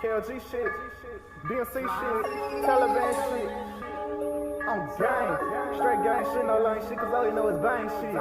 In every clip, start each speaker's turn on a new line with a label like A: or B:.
A: KLG shit, DNC shit, Taliban shit. I'm gang, straight gang shit, no line shit, cause all you know is bang shit.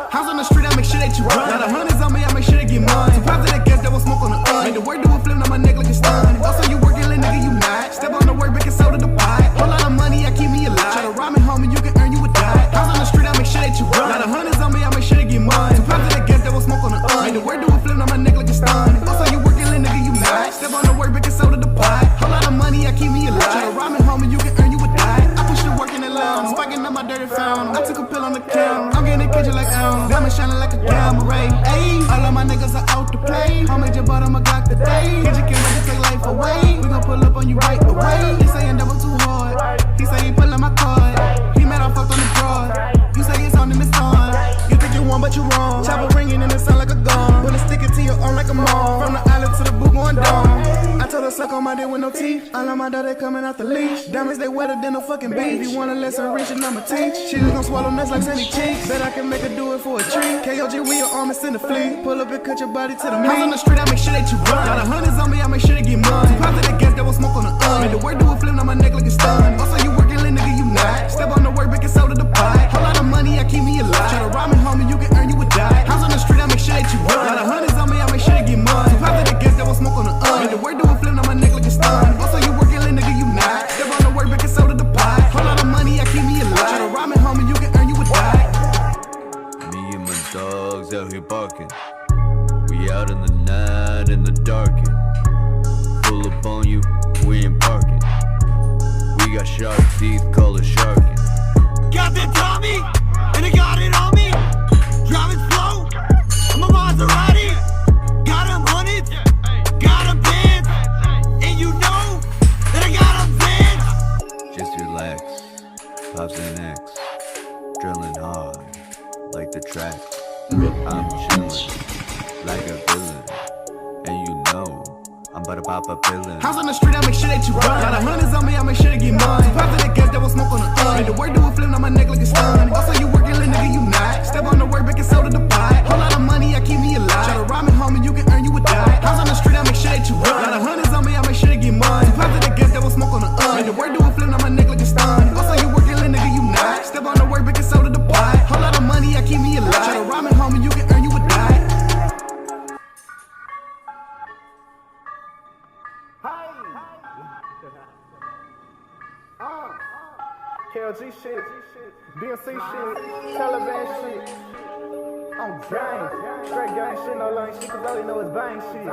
B: House on the street, I make sure that you run. Got 100s on me, I make sure they get mine. Surprised that gas, that was smoke on the Make the work do a flip, now my neck like a stun. Also, you working, little nigga, you not. Step on the work, baking soda to pie. Whole lot of money, I keep me alive. Try to rob me, homie, you can earn you a die. House on the street, I make sure that you run. Got 100s on me, I make sure they get mine. Surprised that gas, that was smoke on the Make the work do a flip, now my neck like a stun. Also, you working, little nigga, you not. Step on the work, baking soda to pie. Whole lot of money, I keep me alive. Try to rob me, homie, you can earn you a die. I push the work in the lounge, spiking up my dirty found. I took a pill on the count. I'm getting the kitchen like diamond shining like a gamma ray. Ayy, all of my niggas are out to play. Homie just bought him a Glock today. Kitchen can't wait to take life away. We gon' pull up on you right away. He saying double too hard. He say he pullin' my card. He mad I fucked on the broad. You say it's on him, it's on. You think you won, but you wrong. Chopper ringing and it sound like a gun. Put a stick it to your arm like a mom. From the island to the boot going down. I told her suck on my dick with no teeth. All of my daughter coming out the leash. Diamonds they wetter than a fucking beach. If you want a lesson rich and I'ma teach. She just gon' swallow nuts like Sandy cheeks. Bet I can make her do it for a treat. KLG with your arm is in the fleet. Pull up and cut your body to the meat. House on the street, I make sure that you run. Got 100s on me, I make sure they get mine. Surprised that gas, that was smoke on the Make the work do a flip, now my neck like a stun. Also, you working, little nigga, you not. Step on the work, baking soda to pie. Whole lot of money, I keep me alive. Try to rob me, homie, you can earn you a die. House on the street, I make sure that you run. Got 100s on me, I make sure they get mine. Surprised that gas, that was smoke on the Make the work do a flip, now my neck like a stun. Also, you working, little nigga, you not. Step on the work, baking soda to pie. Whole lot of money, I keep me alive. Try to rob me, homie, you can earn you a die.
C: Me and my dogs out here barking. We out in the night in the darkin'. Pull up on you, we ain't parking. We got sharp teeth, call it sharkin'.
D: Got that Tommy, and I got it on me. Driving slow, I'm a Maserati. Got 'em hundreds, got 'em bands, and you know that I got 'em bands.
C: Just relax, pops and X, drilling hard like the track. I'm chillin' like a villain, and you know I'm about to pop a pillin'.
B: House on the street, I make sure that you run. Got 100s on me, I make sure they get mine. Surprised that gas, that was smoke on the Make the work do a flip, now my neck like a stun. Also, you working, little nigga, you not. Step on the work, baking soda to pie. Whole lot of money, I keep me alive. Try to rob me, homie, you can earn you a die. House on the street, I make sure that you run. Got 100s on me, I make sure they get mine. Surprised that gas, that was smoke on the Make the work do a flip, now my neck like a stun. Also, you working, little nigga, you not. Step on the work, baking soda to pie. Whole lot of money, I keep me alive. Try to rob me, homie, you can earn you a die.
A: KLG shit, DNC shit, Taliban shit. I'm gang, straight gang shit, no line shit, cause all you know is bang shit.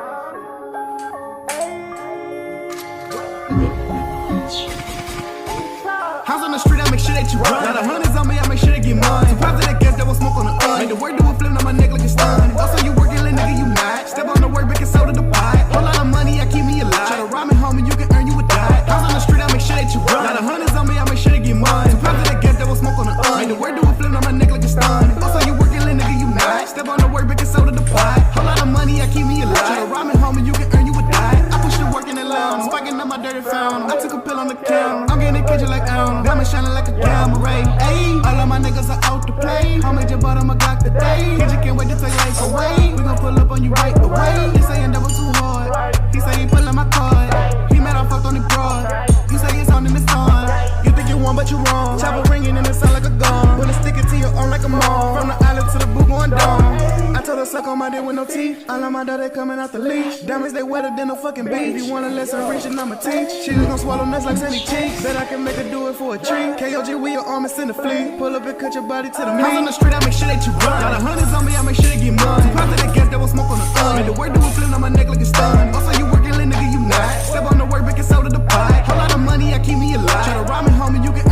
B: House on the street, I make sure that you run. Got 100s on me, I make sure they get mine. Surprised that gas, that was smoke on the Make the work do a flip, now my neck like a stun. Also, you working, little nigga, you not. Step on the work, baking soda to pie. Whole lot of money, I keep me alive. Try to rob me, homie, you can earn you a die. House on the street, I make sure that you run. Got 100s on me, I make sure they get mine. Surprised that gas, that was smoke on the Make the work do a flip, now my neck like a stun. Also, you working, little nigga, you not. Step on the work, baking soda to pie. Whole lot of money, I keep me alive. Try to rob me, homie, you can earn you a die. I push the work in the lounge, spiking up my dirty found. I took a pill on the count. I'm getting the kitchen like diamond shining like a gamma ray. Ayy, all of my niggas are out to play. Homie just bought him a Glock today. Kitchen can't wait to take life away. We gon' pull up on you right away. He saying double too hard. He say he pullin' my card. He mad I fucked on the broad. You say it's on him, it's on. You think you won, but you wrong. Chopper ringing and it sound like a gun. Put a stick it to your arm like a mom. From the island to the boot going down. I told her suck on my dick with no teeth. All of my daughter coming out the leash. Diamonds they wetter than a fucking beach. If you want a lesson rich and I'ma teach. She just gon' swallow nuts like Sandy cheeks. Bet I can make her do it for a treat. KLG with your arm is in the fleet. Pull up and cut your body to the meat. House on the street, I make sure that you run. Got 100s on me, I make sure they get mine. Surprised that gas, that was smoke on the Make the work do a flip, now my neck like a stun. Also, you working, little nigga, you not. Step on the work, baking soda to pie. Whole lot of money, I keep me alive. Try to rob me, homie, you can